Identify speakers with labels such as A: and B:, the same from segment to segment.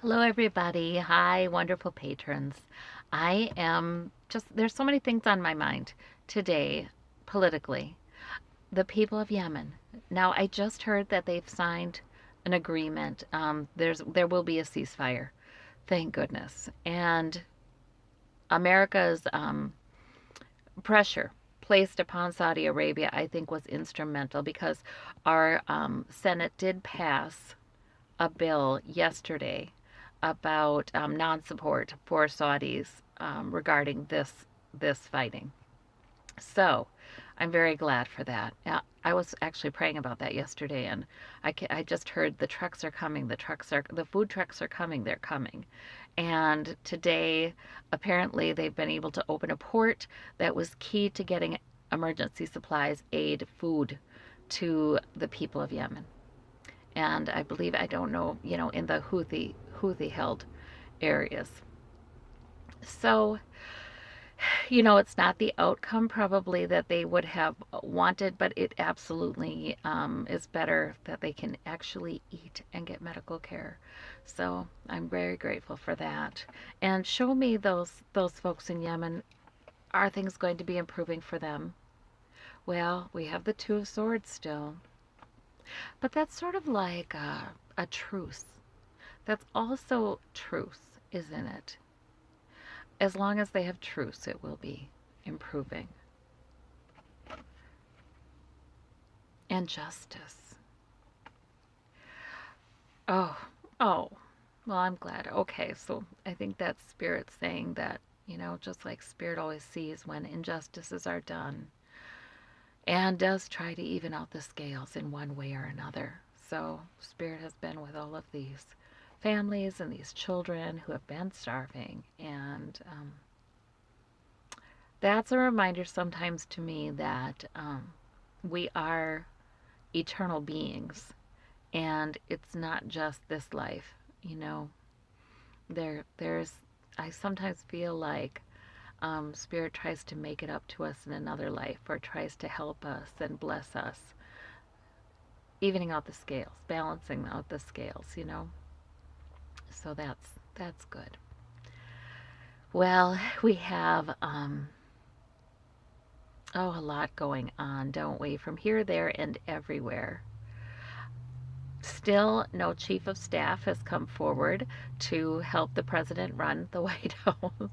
A: Hello, everybody. Hi, wonderful patrons. There's so many things on my mind today, politically. The people of Yemen. Now, I just heard that they've signed an agreement. There will be a ceasefire. Thank goodness. And America's pressure placed upon Saudi Arabia, I think, was instrumental because our Senate did pass a bill yesterday about non-support for Saudis regarding this fighting. So I'm very glad for that. I was actually praying about that yesterday, and I just heard the trucks are coming. The food trucks are coming. They're coming. And today, apparently, they've been able to open a port that was key to getting emergency supplies, aid, food to the people of Yemen. And I believe, I don't know, in the Houthi held areas. So, it's not the outcome probably that they would have wanted, but it absolutely is better that they can actually eat and get medical care. So I'm very grateful for that. And show me those folks in Yemen. Are things going to be improving for them? Well, we have the Two of Swords still. But that's sort of like a truce. That's also truce, isn't it? As long as they have truce, it will be improving. And justice. Oh, oh. Well, I'm glad. Okay, so I think that's Spirit saying that, just like Spirit always sees when injustices are done and does try to even out the scales in one way or another. So Spirit has been with all of these families and these children who have been starving. And that's a reminder sometimes to me that we are eternal beings and it's not just this life. There's I sometimes feel like Spirit tries to make it up to us in another life or tries to help us and bless us, evening out the scales, balancing out the scales. So that's good. Well, we have a lot going on, don't we? From here, there, and everywhere. Still, no chief of staff has come forward to help the president run the White House.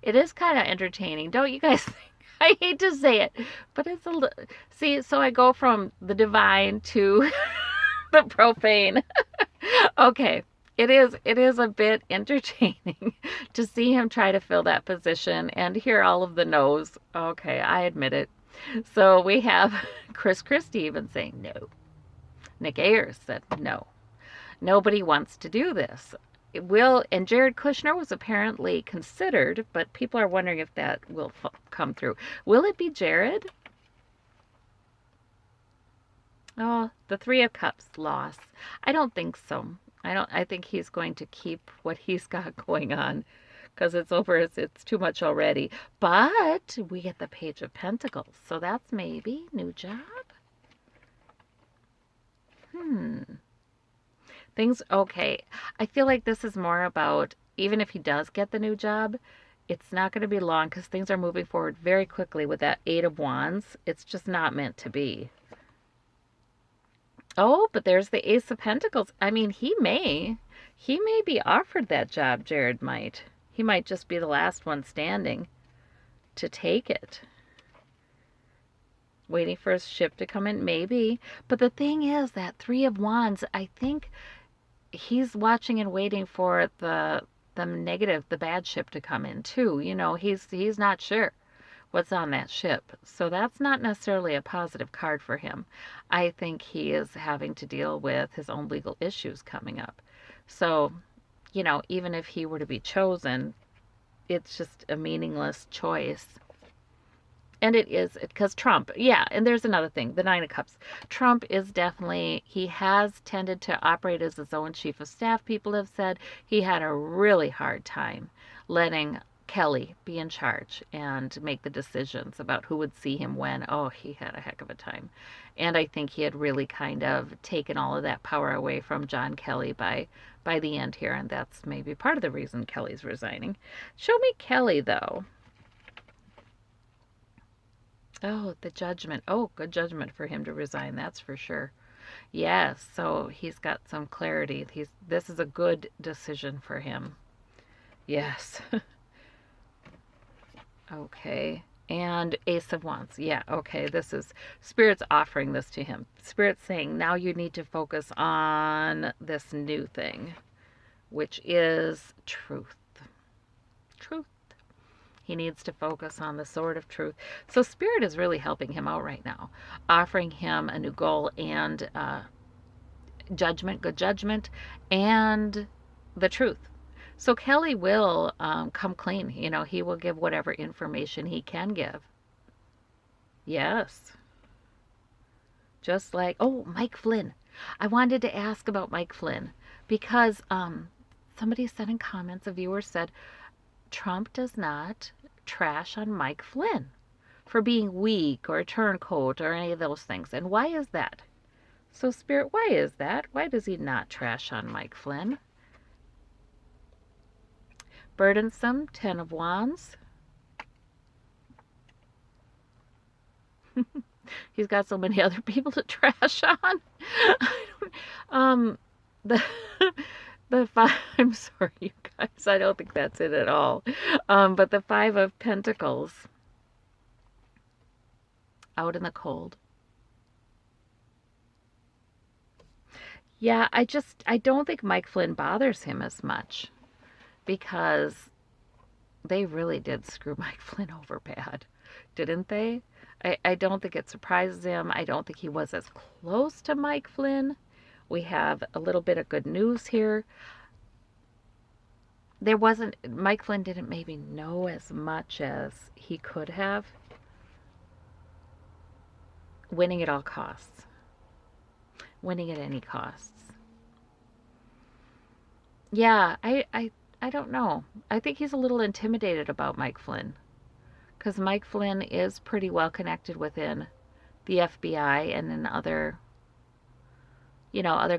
A: It is kind of entertaining, don't you guys think? I hate to say it, but it's a little. See, so I go from the divine to the profane. Okay, it is a bit entertaining to see him try to fill that position and hear all of the no's. Okay, I admit it. So we have Chris Christie even saying no. Nick Ayers said no. Nobody wants to do this. And Jared Kushner was apparently considered, but people are wondering if that will come through. Will it be Jared? Oh, the Three of Cups loss. I don't think so. I think he's going to keep what he's got going on because it's over. It's too much already. But we get the Page of Pentacles, so that's maybe new job. Things okay. I feel like this is more about even if he does get the new job, it's not going to be long because things are moving forward very quickly with that Eight of Wands. It's just not meant to be. Oh, but there's the Ace of Pentacles. I mean, he may be offered that job, Jared might. He might just be the last one standing to take it. Waiting for his ship to come in, maybe. But the thing is, that Three of Wands, I think he's watching and waiting for the bad ship to come in too. He's not sure what's on that ship. So that's not necessarily a positive card for him. I think he is having to deal with his own legal issues coming up. So, even if he were to be chosen, it's just a meaningless choice. And it is because Trump, yeah, and there's another thing, the Nine of Cups. Trump is definitely, he has tended to operate as his own chief of staff. People have said he had a really hard time letting Kelly be in charge and make the decisions about who would see him when. Oh, he had a heck of a time. And I think he had really kind of taken all of that power away from John Kelly by the end here, and that's maybe part of the reason Kelly's resigning. Show me Kelly though. Oh, the judgment. Oh, good judgment for him to resign, that's for sure. Yes, so he's got some clarity. This is a good decision for him. Yes. Okay. And Ace of Wands. Yeah, okay. This is Spirit's offering this to him. Spirit's saying, now you need to focus on this new thing, which is truth. Truth. He needs to focus on the sword of truth. So Spirit is really helping him out right now, offering him a new goal and judgment, good judgment, and the truth. So Kelly will come clean. He will give whatever information he can give. Yes. Just like, oh, Mike Flynn. I wanted to ask about Mike Flynn because somebody said in comments, a viewer said, Trump does not trash on Mike Flynn for being weak or a turncoat or any of those things. And why is that? So, Spirit, why is that? Why does he not trash on Mike Flynn? Burdensome, Ten of Wands. He's got so many other people to trash on. The the five. I'm sorry, you guys. I don't think that's it at all. But the Five of Pentacles, out in the cold. Yeah, I don't think Mike Flynn bothers him as much because they really did screw Mike Flynn over bad, didn't they? I don't think it surprises him. I don't think he was as close to Mike Flynn. We have a little bit of good news here. Mike Flynn didn't maybe know as much as he could have. Winning at all costs. Winning at any costs. Yeah, I don't know. I think he's a little intimidated about Mike Flynn because Mike Flynn is pretty well connected within the FBI and in other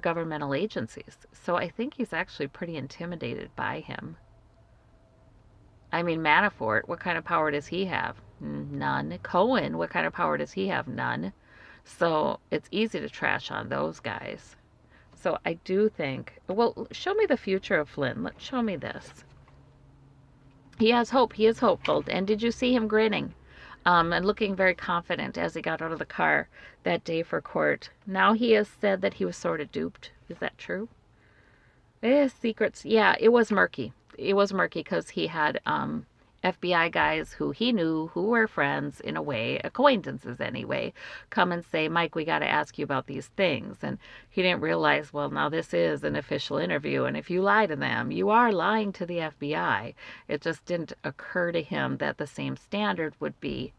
A: governmental agencies. So I think he's actually pretty intimidated by him. I mean, Manafort, what kind of power does he have? None. Cohen, what kind of power does he have? None. So it's easy to trash on those guys. So I do think, well, show me the future of Flynn. Let's show me this. He has hope. He is hopeful. And did you see him grinning and looking very confident as he got out of the car that day for court? Now he has said that he was sort of duped. Is that true? Secrets. Yeah, it was murky. It was murky because he had FBI guys who he knew, who were friends in a way, acquaintances anyway, come and say, Mike, we got to ask you about these things. And he didn't realize, well, now this is an official interview. And if you lie to them, you are lying to the FBI. It just didn't occur to him that the same standard would be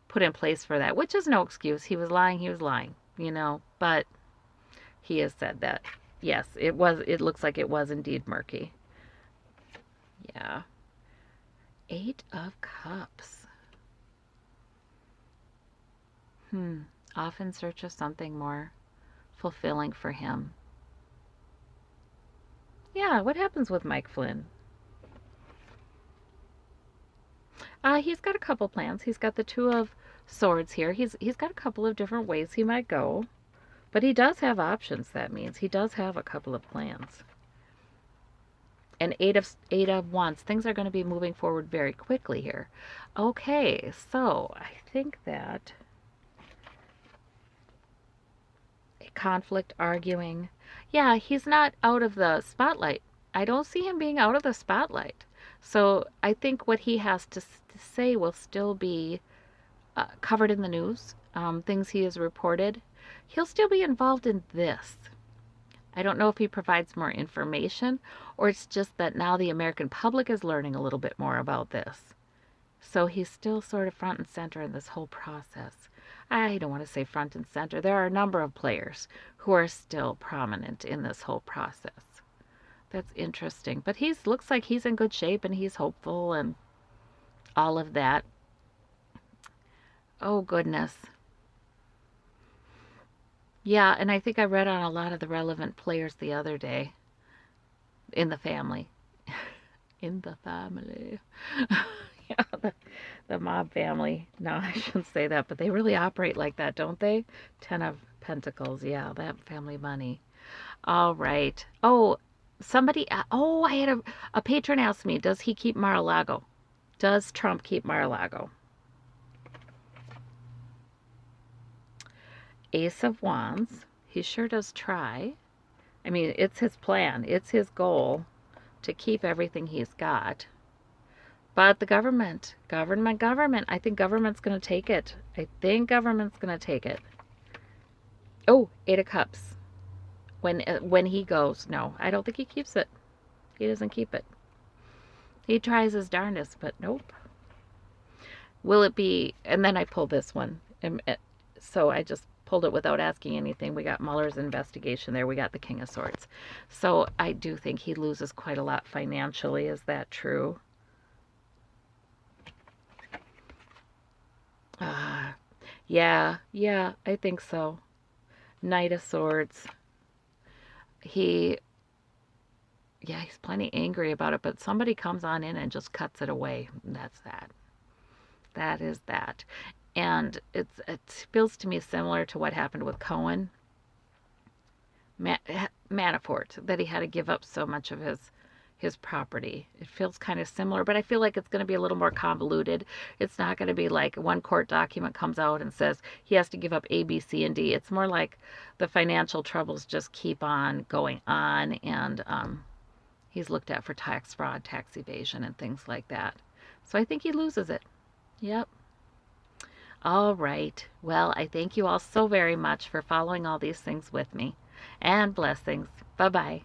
A: put in place for that, which is no excuse. He was lying, but he has said that, yes, it looks like it was indeed murky. Yeah. Eight of Cups. Off in search of something more fulfilling for him. Yeah, what happens with Mike Flynn? He's got a couple plans. He's got the Two of Swords here. He's got a couple of different ways he might go. But he does have options, that means. He does have a couple of plans. And eight of Wands. Things are going to be moving forward very quickly here. Okay, so I think that conflict, arguing. Yeah, he's not out of the spotlight. I don't see him being out of the spotlight. So I think what he has to say will still be covered in the news, things he has reported. He'll still be involved in this. I don't know if he provides more information or it's just that now the American public is learning a little bit more about this. So he's still sort of front and center in this whole process. I don't want to say front and center. There are a number of players who are still prominent in this whole process. That's interesting. But looks like he's in good shape and he's hopeful and all of that. Oh, goodness. Yeah, and I think I read on a lot of the relevant players the other day in the family. In the family. Yeah, the mob family. No, I shouldn't say that, but they really operate like that, don't they? Ten of Pentacles. Yeah, that family money. All right. Oh, somebody. Oh, I had a patron ask me, does he keep Mar-a-Lago? Does Trump keep Mar-a-Lago? Ace of Wands. He sure does try. I mean, it's his plan. It's his goal to keep everything he's got. But the government, I think government's going to take it. I think government's going to take it. Oh, Eight of Cups. When he goes, no, I don't think he keeps it. He doesn't keep it. He tries his darndest, but nope. Will it be? And then I pulled this one. So I just pulled it without asking anything. We got Mueller's investigation there. We got the King of Swords. So I do think he loses quite a lot financially. Is that true? Ah, yeah, I think so. Knight of Swords. He, yeah, he's plenty angry about it, but somebody comes on in and just cuts it away. That's that. That is that. And it feels to me similar to what happened with Cohen, Manafort, that he had to give up so much of his property. It feels kind of similar, but I feel like it's going to be a little more convoluted. It's not going to be like one court document comes out and says he has to give up A, B, C, and D. It's more like the financial troubles just keep on going on, and he's looked at for tax fraud, tax evasion, and things like that. So I think he loses it. Yep. All right. Well, I thank you all so very much for following all these things with me. And blessings. Bye bye.